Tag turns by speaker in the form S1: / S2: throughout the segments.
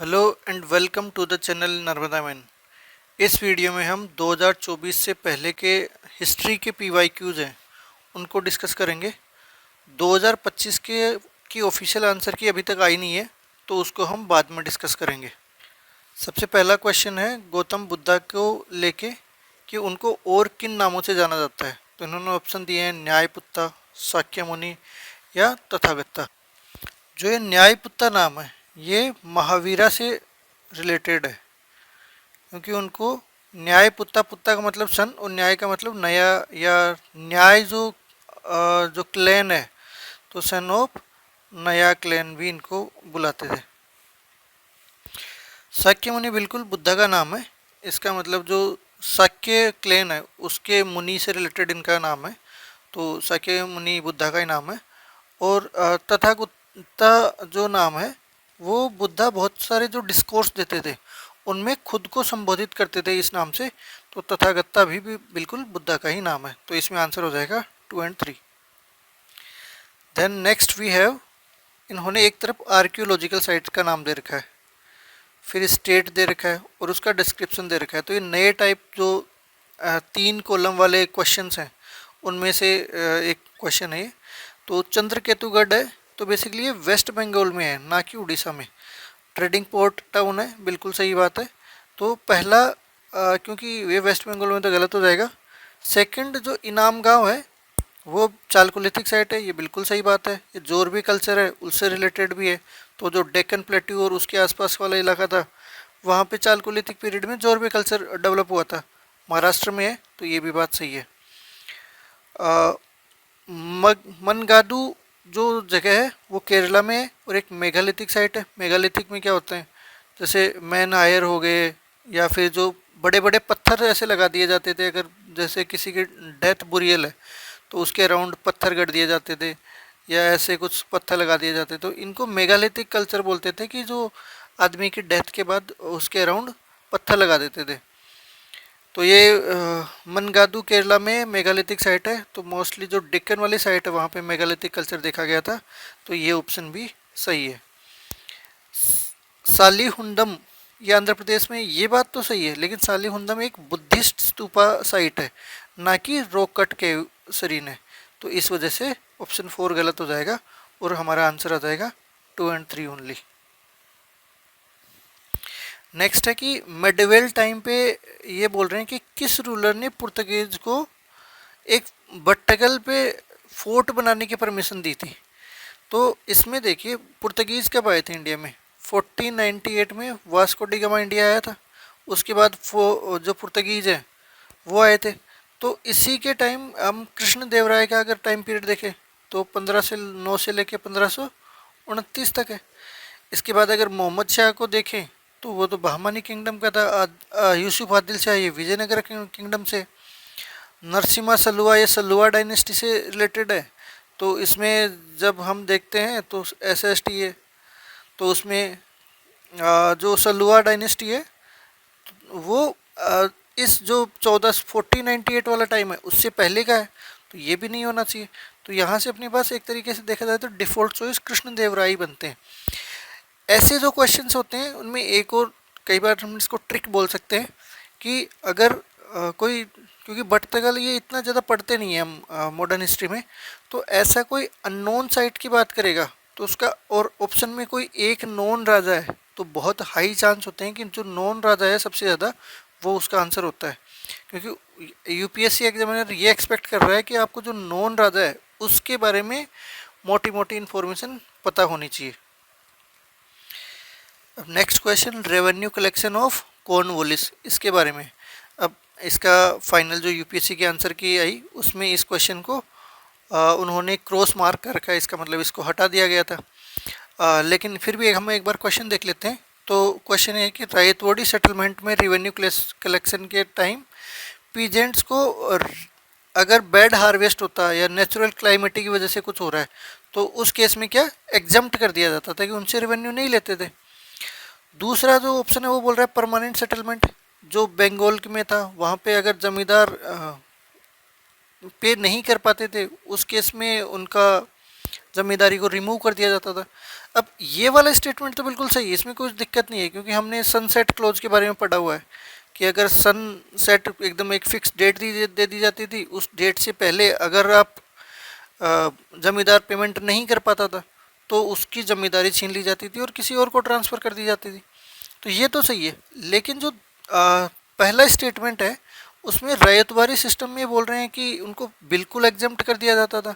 S1: Hello and welcome to the channel Narmada man. इस video में हम 2024 से पहले के हिस्ट्री के पीवाईक्यूज हैं उनको डिस्कस करेंगे। 2025 के की ऑफिशियल आंसर की अभी तक आई नहीं है, तो उसको हम बाद में डिस्कस करेंगे। सबसे पहला क्वेश्चन है गौतम बुद्धा को लेके कि उनको और किन नामों से जाना जाता है। तो इन्होंने ऑप्शन दिए हैं न्यायपुत्ता, शाक्यमुनि या तथागता। जो ये न्यायपुत्ता नाम है ये महावीरा से रिलेटेड है, क्योंकि उनको न्याय पुत्ता, पुत्ता का मतलब सन और न्याय का मतलब नया, या न्याय जो क्लैन है, तो सन ऑफ नया क्लैन भी इनको बुलाते थे। शाक्य मुनि बिल्कुल बुद्धा का नाम है। इसका मतलब जो शाक्य क्लैन है उसके मुनि से रिलेटेड इनका नाम है, तो शाक्य मुनि बुद्धा का ही नाम है। और तथागता जो नाम है वो बुद्धा बहुत सारे जो डिस्कोर्स देते थे उनमें खुद को संबोधित करते थे इस नाम से, तो तथागता भी बिल्कुल बुद्धा का ही नाम है। तो इसमें आंसर हो जाएगा 2 और 3। देन नेक्स्ट वी हैव, इन्होंने एक तरफ आर्कियोलॉजिकल साइट का नाम दे रखा है, फिर स्टेट दे रखा है और उसका डिस्क्रिप्शन दे रखा है। तो ये नए टाइप जो 3 कॉलम वाले क्वेश्चंस हैं उनमें से एक क्वेश्चन है ये। तो चंद्रकेतुगढ़ है, तो बेसिकली ये वेस्ट बंगाल में है, ना कि उड़ीसा में। ट्रेडिंग पोर्ट टाउन है, बिल्कुल सही बात है। तो पहला क्योंकि ये वेस्ट बंगाल में तो गलत हो जाएगा। सेकंड जो इनाम गांव है वो चालकोलिथिक साइट है, ये बिल्कुल सही बात है। ये जोरबी कल्चर है, उससे रिलेटेड भी है। तो जो डेक्कन प्लेट्यू और उसके आसपास वाला इलाका था वहाँ पे चालकोलिथिक पीरियड में जोरबी कल्चर डेवलप हुआ था, महाराष्ट्र में है, तो ये भी बात सही है। मनगादू जो जगह है वो केरला में है और एक मेगालिथिक साइट है। मेगालिथिक में क्या होते हैं, जैसे मैन आयर हो गए, या फिर जो बड़े बड़े पत्थर ऐसे लगा दिए जाते थे, अगर जैसे किसी की डेथ बुरियल है तो उसके अराउंड पत्थर गड़ दिए जाते थे, या ऐसे कुछ पत्थर लगा दिए जाते, तो इनको मेगालिथिक कल्चर बोलते थे, कि जो आदमी की डेथ के बाद उसके अराउंड पत्थर लगा देते थे। तो ये मनगादू केरला में मेगालिथिक साइट है। तो मोस्टली जो डेक्कन वाली साइट है वहाँ पे मेगालिथिक कल्चर देखा गया था, तो ये ऑप्शन भी सही है। सालीहुंडम, ये आंध्र प्रदेश में, ये बात तो सही है, लेकिन सालीहुंडम एक बुद्धिस्ट स्तूपा साइट है, ना कि रॉक कट के सरीन है। तो इस वजह से ऑप्शन 4 गलत हो जाएगा और हमारा आंसर आ जाएगा 2 और 3 ओनली। नेक्स्ट है कि मेडिवेल टाइम पे ये बोल रहे हैं कि किस रूलर ने पुर्तगीज को एक बट्टगल पे फोर्ट बनाने की परमिशन दी थी। तो इसमें देखिए पुर्तगीज कब आए थे इंडिया में, 1498 में वास्को डी गामा इंडिया आया था। उसके बाद जो पुर्तगीज है वो आए थे। तो इसी के टाइम हम कृष्ण देव राय का अगर टाइम पीरियड देखें तो 1509 से लेके 1529 तक है। इसके बाद अगर मोहम्मद शाह को देखें तो वो तो बहमानी किंगडम का था। यूसुफ आदिल शाह ये विजयनगर किंगडम से। नरसिम्हा सलुआ ये सलुआ डायनेस्टी से रिलेटेड है। तो इसमें जब हम देखते हैं तो SST है, तो उसमें जो सलुआ डायनेस्टी है वो इस जो 1498 वाला टाइम है उससे पहले का है, तो ये भी नहीं होना चाहिए। तो यहाँ से अपने पास एक तरीके से देखा जाए तो डिफ़ॉल्ट चॉइस कृष्ण देव राय बनते हैं। ऐसे जो क्वेश्चंस होते हैं उनमें एक और कई बार हम इसको ट्रिक बोल सकते हैं कि अगर कोई, क्योंकि बट्टगल ये इतना ज़्यादा पढ़ते नहीं है हम मॉडर्न हिस्ट्री में, तो ऐसा कोई अननोन साइट की बात करेगा तो उसका, और ऑप्शन में कोई एक नॉन राजा है, तो बहुत हाई चांस होते हैं कि जो नॉन राजा है सबसे ज़्यादा वो उसका आंसर होता है। क्योंकि UPSC एग्जामिनर ये एक्सपेक्ट कर रहा है कि आपको जो नॉन राजा है उसके बारे में मोटी मोटी इन्फॉर्मेशन पता होनी चाहिए। अब next question, revenue collection of Cornwallis, इसके बारे में। अब इसका फाइनल जो UPSC के आंसर की आई उसमें इस क्वेश्चन को उन्होंने क्रॉस मार्क कर रखा है, इसका मतलब इसको हटा दिया गया था। लेकिन फिर भी हम एक बार क्वेश्चन देख लेते हैं। तो क्वेश्चन है कि रायतवाड़ी सेटलमेंट में रेवेन्यू कलेक्शन के टाइम पीजेंट्स को अगर बैड हार्वेस्ट होता है या नेचुरल क्लाइमेट की वजह से कुछ हो रहा है तो उस केस में क्या एग्जम्प्ट कर दिया जाता था कि उनसे रेवेन्यू नहीं लेते थे। दूसरा जो ऑप्शन है वो बोल रहा है परमानेंट सेटलमेंट, जो बंगाल में था वहाँ पे अगर जमींदार पे नहीं कर पाते थे उस केस में उनका जमींदारी को रिमूव कर दिया जाता था। अब ये वाला स्टेटमेंट तो बिल्कुल सही है, इसमें कोई दिक्कत नहीं है, क्योंकि हमने सनसेट क्लोज के बारे में पढ़ा हुआ है कि अगर सनसेट एकदम एक फिक्स डेट दे दी जाती थी, उस डेट से पहले अगर आप जमींदार पेमेंट नहीं कर पाता था तो उसकी जमींदारी छीन ली जाती थी और किसी और को ट्रांसफ़र कर दी जाती थी। तो ये तो सही है, लेकिन जो पहला स्टेटमेंट है उसमें रैयतवारी सिस्टम में बोल रहे हैं कि उनको बिल्कुल एग्जम्प्ट कर दिया जाता था,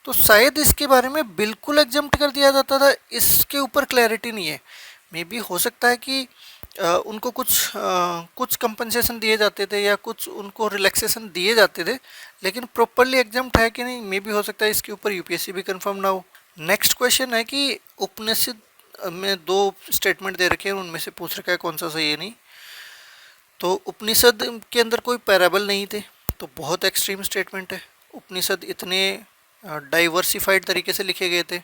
S1: तो शायद इसके बारे में बिल्कुल एग्जम्प्ट कर दिया जाता था इसके ऊपर क्लैरिटी नहीं है। मे बी हो सकता है कि उनको कुछ कंपनसेशन दिए जाते थे या कुछ उनको रिलैक्सेशन दिए जाते थे, लेकिन प्रॉपरली एग्जम्प्ट है कि नहीं, मे बी हो सकता है इसके ऊपर यूपीएससी भी कंफर्म ना हो। नेक्स्ट क्वेश्चन है कि उपनिषद में दो स्टेटमेंट दे रखे हैं, उनमें से पूछ रखा है कौन सा सही है नहीं। तो उपनिषद के अंदर कोई पैराबल नहीं थे, तो बहुत एक्सट्रीम स्टेटमेंट है। उपनिषद इतने डाइवर्सिफाइड तरीके से लिखे गए थे,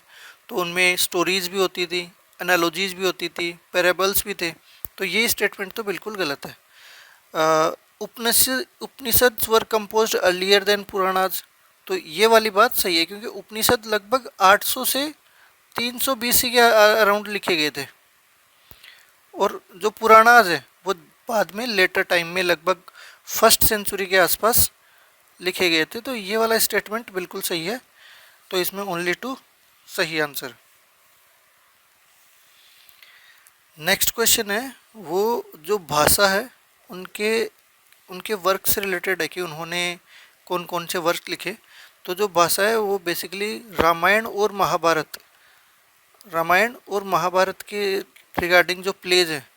S1: तो उनमें स्टोरीज भी होती थी, एनालॉजीज भी होती थी, पैराबल्स भी थे, तो ये स्टेटमेंट तो बिल्कुल गलत है। उपनिषद वर कंपोज्ड अर्लियर देन पुराणाज, तो ये वाली बात सही है, क्योंकि उपनिषद लगभग 800 से 300 बीसी के अराउंड लिखे गए थे, और जो पुराणाज है वो बाद में लेटर टाइम में लगभग फर्स्ट सेंचुरी के आसपास लिखे गए थे, तो ये वाला स्टेटमेंट बिल्कुल सही है। तो इसमें ओनली टू सही आंसर। नेक्स्ट क्वेश्चन है, वो जो भाषा है उनके उनके वर्क से रिलेटेड है कि उन्होंने कौन कौन से वर्क लिखे। तो जो भाषा है वो बेसिकली रामायण और महाभारत के रिगार्डिंग जो प्लेज हैं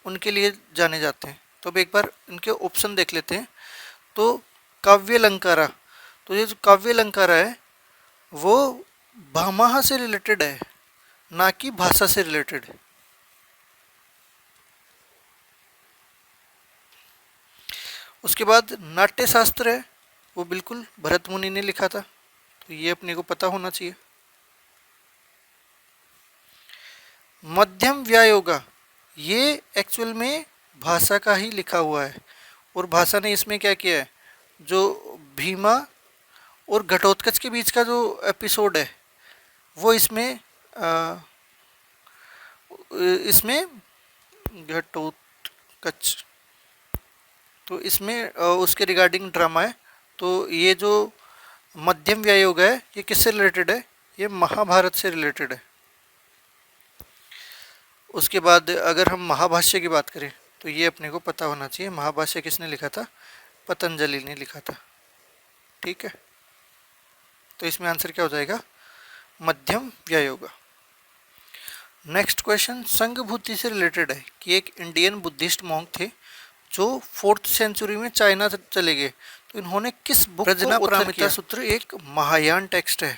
S1: उनके लिए जाने जाते हैं। तो अब एक बार इनके ऑप्शन देख लेते हैं। तो काव्य अलंकारा, तो ये जो काव्य अलंकारा है वो भामाह से रिलेटेड है, ना कि भाषा से रिलेटेड है। उसके बाद नाट्य शास्त्र है, वो बिल्कुल भरत मुनि ने लिखा था, तो ये अपने को पता होना चाहिए। मध्यम व्यायोगा, ये एक्चुअल में भाषा का ही लिखा हुआ है, और भाषा ने इसमें क्या किया है, जो भीमा और घटोत्कच के बीच का जो एपिसोड है वो इसमें घटोत्कच, तो इसमें उसके रिगार्डिंग ड्रामा है। तो ये जो मध्यम व्यायोग है ये किससे रिलेटेड है, ये महाभारत से रिलेटेड है। उसके बाद अगर हम महाभाष्य की बात करें तो ये अपने को पता होना चाहिए, महाभाष्य किसने लिखा था, पतंजलि ने लिखा था। ठीक है, तो इसमें आंसर क्या हो जाएगा, मध्यम व्यायोग। नेक्स्ट क्वेश्चन संघभूति से रिलेटेड है कि एक इंडियन बुद्धिस्ट मॉन्क थे जो 4th सेंचुरी में चाइना चले गए, तो इन्होंने किस बुक प्रजना पारमिता सूत्र एक महायान टेक्स्ट है,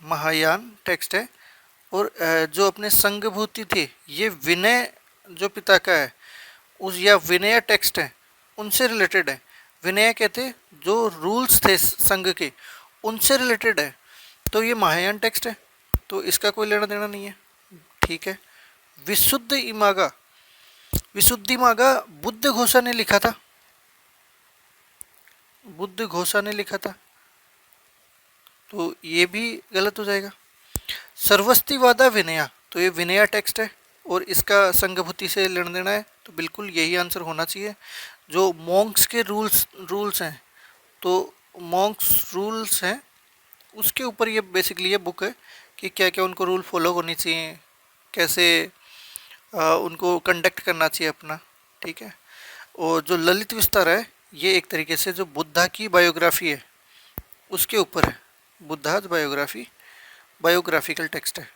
S1: महायान टेक्स्ट है। और जो अपने संघभूति थे ये विनय जो पिता का है उस या विनय टेक्स्ट है उनसे रिलेटेड है। विनय कहते जो रूल्स थे संघ के उनसे रिलेटेड है, तो ये महायान टेक्स्ट है, तो इसका कोई लेना देना नहीं है। ठीक है, विशुद्धि मागा बुद्ध घोषा ने लिखा था, बुद्ध घोषा ने लिखा था, तो ये भी गलत हो जाएगा। सर्वस्तिवादा विनया, तो ये विनया टेक्स्ट है और इसका संघभूति से लेना देना है, तो बिल्कुल यही आंसर होना चाहिए। जो मॉन्क्स के रूल्स हैं, तो मॉन्क्स रूल्स हैं उसके ऊपर ये बेसिकली ये बुक है कि क्या क्या उनको रूल फॉलो करनी चाहिए, कैसे उनको कंडक्ट करना चाहिए अपना। ठीक है, और जो ललित विस्तार है ये एक तरीके से जो बुद्धा की बायोग्राफी है उसके ऊपर है, बुद्धाज बायोग्राफिकल टेक्स्ट है।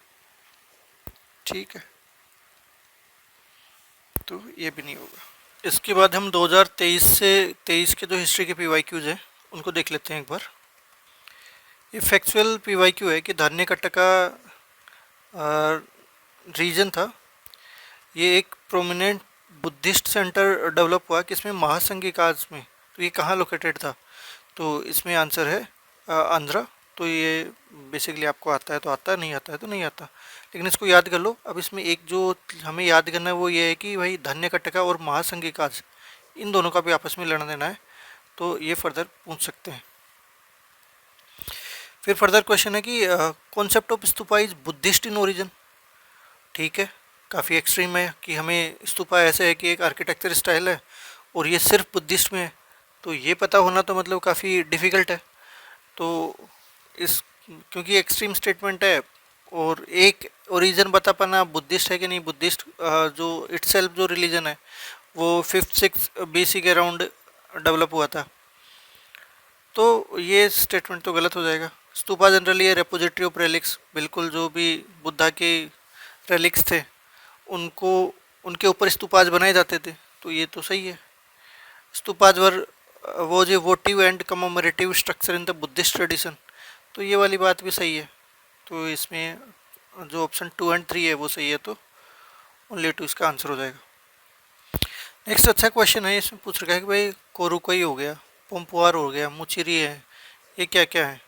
S1: ठीक है, तो ये भी नहीं होगा। इसके बाद हम 2023 से 23 के जो हिस्ट्री के PYQs हैं उनको देख लेते हैं एक बार। ये फैक्चुअल PYQ है कि धान्यकट्टा का रीजन था, ये एक प्रोमिनेंट बुद्धिस्ट सेंटर डेवलप हुआ किसमें, महासंघी काज में, तो ये कहाँ लोकेटेड था, तो इसमें आंसर है आंध्रा। तो ये बेसिकली आपको आता है तो आता है, नहीं आता है तो नहीं आता, लेकिन इसको याद कर लो। अब इसमें एक जो हमें याद करना है वो ये है कि भाई धान्यकट्टा और महासंघी काज इन दोनों का भी आपस में लेना देना है, तो ये फर्दर पूछ सकते हैं। फिर फर्दर क्वेश्चन है कि concept of stupa is Buddhist in origin. ठीक है, काफ़ी एक्सट्रीम है कि हमें स्तूपा ऐसे है कि एक आर्किटेक्चर स्टाइल है और ये सिर्फ बुद्धिस्ट में है, तो ये पता होना तो मतलब काफ़ी डिफ़िकल्ट है। तो इस क्योंकि एक्सट्रीम स्टेटमेंट है और एक ओरिजिन बता पाना बुद्धिस्ट है कि नहीं बुद्धिस्ट, जो इटसेल्फ जो रिलीजन है वो 5th-6th BC के अराउंड डेवलप हुआ था, तो ये स्टेटमेंट तो गलत हो जाएगा। स्तूपा जनरली है रेपोजिटरी ऑफ रेलिक्स, बिल्कुल जो भी बुद्धा के रेलिक्स थे उनको उनके ऊपर स्तूपाज बनाए जाते थे, तो ये तो सही है। स्तूपाज वर वो जो votive and commemorative structure in the Buddhist tradition, तो ये वाली बात भी सही है। तो इसमें जो ऑप्शन 2 एंड 3 है वो सही है, तो ओनली 2 इसका आंसर हो जाएगा। नेक्स्ट अच्छा क्वेश्चन है, इसमें पूछ रखा है कि भाई कोरुकोई हो गया, पोम्पुआर हो गया, मुचिरी है, ये क्या क्या है।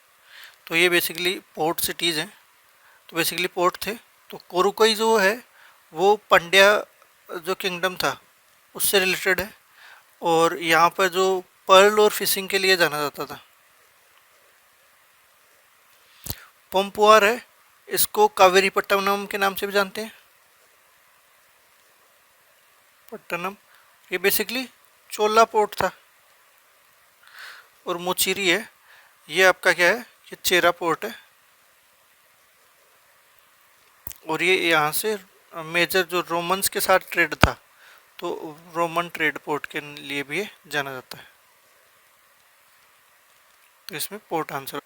S1: तो ये बेसिकली पोर्ट सिटीज़ हैं, तो बेसिकली पोर्ट थे। तो कोरुकोई जो है वो पंड्या जो किंगडम था उससे रिलेटेड है, और यहाँ पर जो पर्ल और फिशिंग के लिए जाना जाता था। पोम्पुआर है, इसको कावेरी पट्टनम के नाम से भी जानते हैं, पट्टनम। ये बेसिकली चोला पोर्ट था। और मुचिरी है, ये आपका क्या है, ये चेरा पोर्ट है, और ये यहाँ से मेजर जो रोमन्स के साथ ट्रेड था, तो रोमन ट्रेड पोर्ट के लिए भी ये जाना जाता है, तो इसमें पोर्ट आंसर।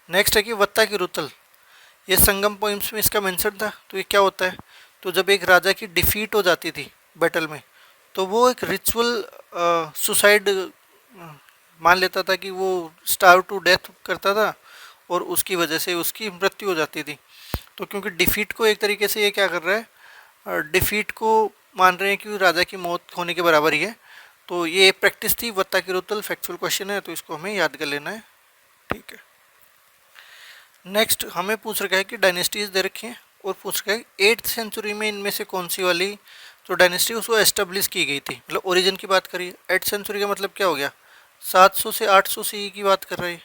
S1: नेक्स्ट है कि वत्ता की रुतल, ये संगम पोइम्स में इसका मेंशन था। तो ये क्या होता है, तो जब एक राजा की डिफीट हो जाती थी बैटल में, तो वो एक रिचुअल सुसाइड मान लेता था कि वो स्टार्व टू डेथ करता था और उसकी वजह से उसकी मृत्यु हो जाती थी। तो क्योंकि डिफीट को एक तरीके से ये क्या कर रहा है, डिफीट को मान रहे हैं कि राजा की मौत होने के बराबर ही है, तो ये प्रैक्टिस थी वत्ता की रुतल। फैक्चुअल क्वेश्चन है, तो इसको हमें याद कर लेना है। ठीक है, नेक्स्ट हमें पूछ रखा है कि डायनेस्टीज दे रखी हैं और पूछ रखा है 8th सेंचुरी में इनमें से कौन सी वाली जो डायनेस्टी उसको एस्टेब्लिश की गई थी, मतलब ओरिजिन की बात करिए। 8th सेंचुरी का मतलब क्या हो गया, 700 से 800 CE की बात कर रही है।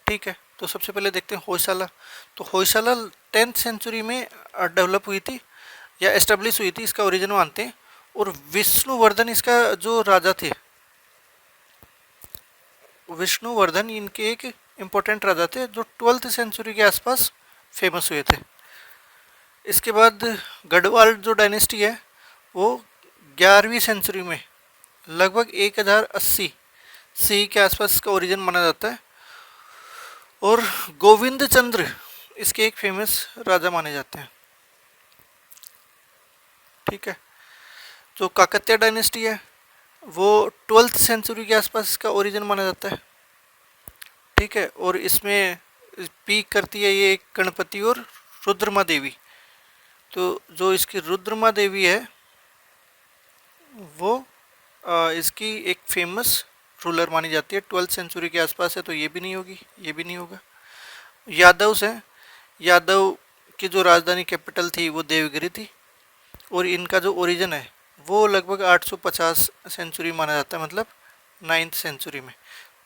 S1: ठीक है, तो सबसे पहले देखते हैं होयसाला। तो होयसाला 10th सेंचुरी में डेवलप हुई थी या एस्टेब्लिश हुई थी, इसका ओरिजिन मानते हैं। और विष्णुवर्धन इसका जो राजा थे, विष्णुवर्धन इनके एक इम्पोर्टेंट राजा थे जो 12th सेंचुरी के आसपास फेमस हुए थे। इसके बाद गढ़वाल जो डायनेस्टी है वो 11वीं सेंचुरी में लगभग 1080 CE के आसपास इसका ओरिजिन माना जाता है, और गोविंद चंद्र इसके एक फेमस राजा माने जाते हैं। ठीक है, जो काकतिया डायनेस्टी है वो 12th सेंचुरी के आसपास इसका ओरिजिन माना जाता है। ठीक है, और इसमें पीक करती है ये गणपति और रुद्रमा देवी। तो जो इसकी रुद्रमा देवी है वो इसकी एक फेमस रूलर मानी जाती है, 12th सेंचुरी के आसपास है, तो ये भी नहीं होगी, ये भी नहीं होगा। यादव्स हैं, यादव की जो राजधानी कैपिटल थी वो देवगिरी थी, और इनका जो ओरिजिन है वो लगभग 850 सेंचुरी माना जाता है, मतलब 9th सेंचुरी में,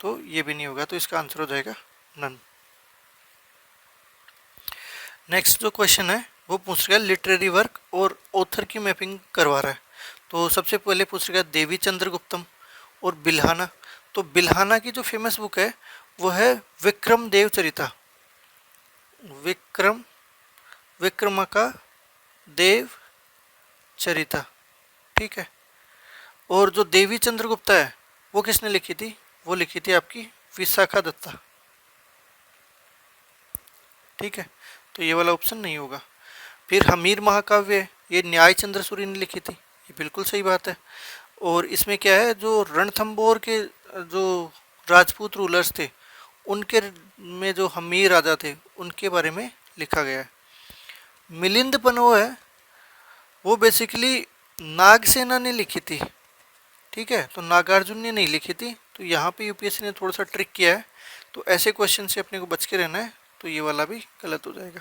S1: तो ये भी नहीं होगा, तो इसका आंसर हो जाएगा नन। नेक्स्ट जो क्वेश्चन है वो पूछ रहा है लिटरेरी वर्क और ऑथर की मैपिंग करवा रहा है। तो सबसे पहले पूछ रहा है देवी चंद्रगुप्तम और बिल्हाना। तो बिल्हाना की जो फेमस बुक है वो है विक्रम देव चरिता, विक्रमका देव चरिता। ठीक है, और जो देवी चंद्रगुप्ता है वो किसने लिखी थी, वो लिखी थी आपकी विशाखा दत्ता। ठीक है, तो ये वाला ऑप्शन नहीं होगा। फिर हमीर महाकाव्य, ये न्याय चंद्र सूरी ने लिखी थी, ये बिल्कुल सही बात है। और इसमें क्या है, जो रणथंबोर के जो राजपूत रूलर्स थे उनके में जो हमीर राजा थे उनके बारे में लिखा गया है। मिलिंद पन्हो है वो बेसिकली नागसेना ने लिखी थी। ठीक है, तो नागार्जुन ने नहीं लिखी थी, तो यहाँ पे यूपीएससी ने थोड़ा सा ट्रिक किया है, तो ऐसे क्वेश्चन से अपने को बच के रहना है, तो ये वाला भी गलत हो जाएगा।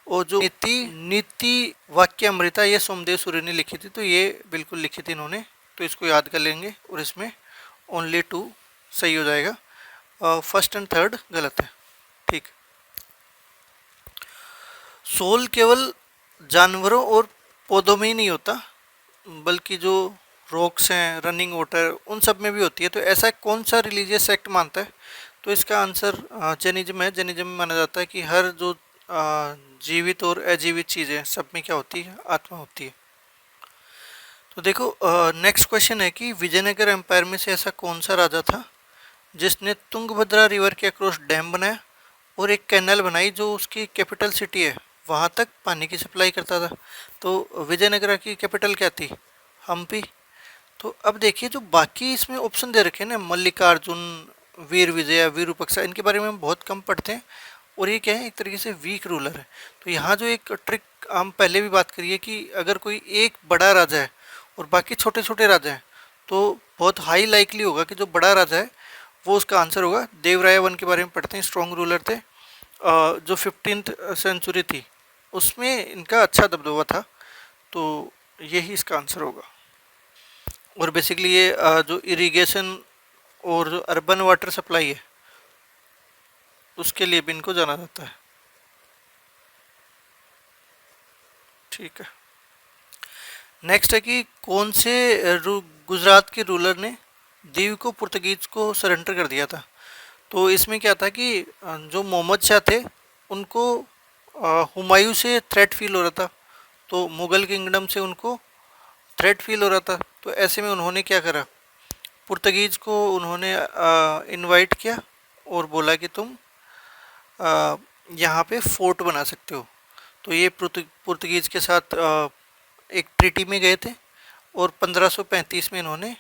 S1: और जो नीति वाक्य अमृता ये सोमदेव सूर्य ने लिखी थी, तो ये बिल्कुल लिखी थी इन्होंने, तो इसको याद कर लेंगे, और इसमें ओनली 2 सही हो जाएगा, फर्स्ट एंड थर्ड गलत है। ठीक। सोल केवल जानवरों और पौधों में ही नहीं होता, बल्कि जो रॉक्स हैं, रनिंग वाटर, उन सब में भी होती है। तो ऐसा कौन सा रिलीजियस सेक्ट मानता है? तो इसका आंसर जैनिज्म है। जैनिज्म में माना जाता है कि हर जो जीवित और अजीवित चीज़ें, सब में क्या होती है? आत्मा होती है। तो देखो, नेक्स्ट क्वेश्चन है कि विजयनगर एम्पायर में से ऐसा कौन सा राजा था जिसने तुंगभद्रा रिवर के अक्रॉस डैम बनाया और एक कैनल बनाई जो उसकी कैपिटल सिटी है वहाँ तक पानी की सप्लाई करता था? तो विजयनगरा की कैपिटल क्या थी? हम्पी। तो अब देखिए, जो बाकी इसमें ऑप्शन दे रखे हैं ना, मल्लिकार्जुन, वीर विजय, वीरूपक्षा, इनके बारे में हम बहुत कम पढ़ते हैं और ये क्या है, एक तरीके से वीक रूलर है। तो यहाँ जो एक ट्रिक हम पहले भी बात करिए कि अगर कोई एक बड़ा राजा है और बाकी छोटे छोटे राजा हैं, तो बहुत हाई लाइकली होगा कि जो बड़ा राजा है वो उसका आंसर होगा। देवराय वन के बारे में पढ़ते हैं, स्ट्रॉन्ग रूलर थे, जो 15th सेंचुरी थी उसमें इनका अच्छा दबदबा था। तो यही इसका आंसर होगा। और बेसिकली ये जो इरिगेशन और जो अर्बन वाटर सप्लाई है उसके लिए भी इनको जाना जाता है। ठीक है। नेक्स्ट है कि कौन से गुजरात के रूलर ने दीव को पुर्तगीज को सरेंडर कर दिया था? तो इसमें क्या था कि जो मोहम्मद शाह थे उनको हुमायूं से थ्रेट फील हो रहा था, तो मुगल किंगडम से उनको थ्रेट फील हो रहा था। तो ऐसे में उन्होंने क्या करा, पुर्तगीज को उन्होंने इनवाइट किया और बोला कि तुम यहाँ पे फोर्ट बना सकते हो। तो ये पुर्तगीज के साथ एक ट्रीटी में गए थे और 1535 में इन्होंने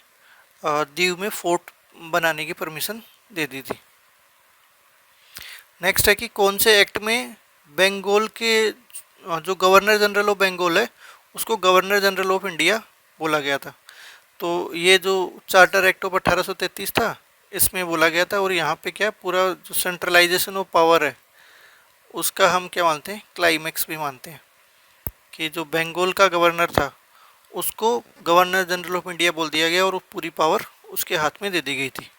S1: दीव में फोर्ट बनाने की परमिशन दे दी थी। नेक्स्ट है कि कौन से एक्ट में बंगाल के जो गवर्नर जनरल ऑफ बंगाल है उसको गवर्नर जनरल ऑफ इंडिया बोला गया था? तो ये जो चार्टर एक्ट ऑफ 1833 था इसमें बोला गया था। और यहाँ पे क्या पूरा जो सेंट्रलाइजेशन ऑफ पावर है उसका हम क्या मानते हैं, क्लाइमेक्स भी मानते हैं कि जो बंगाल का गवर्नर था उसको गवर्नर जनरल ऑफ इंडिया बोल दिया गया और पूरी पावर उसके हाथ में दे दी गई थी।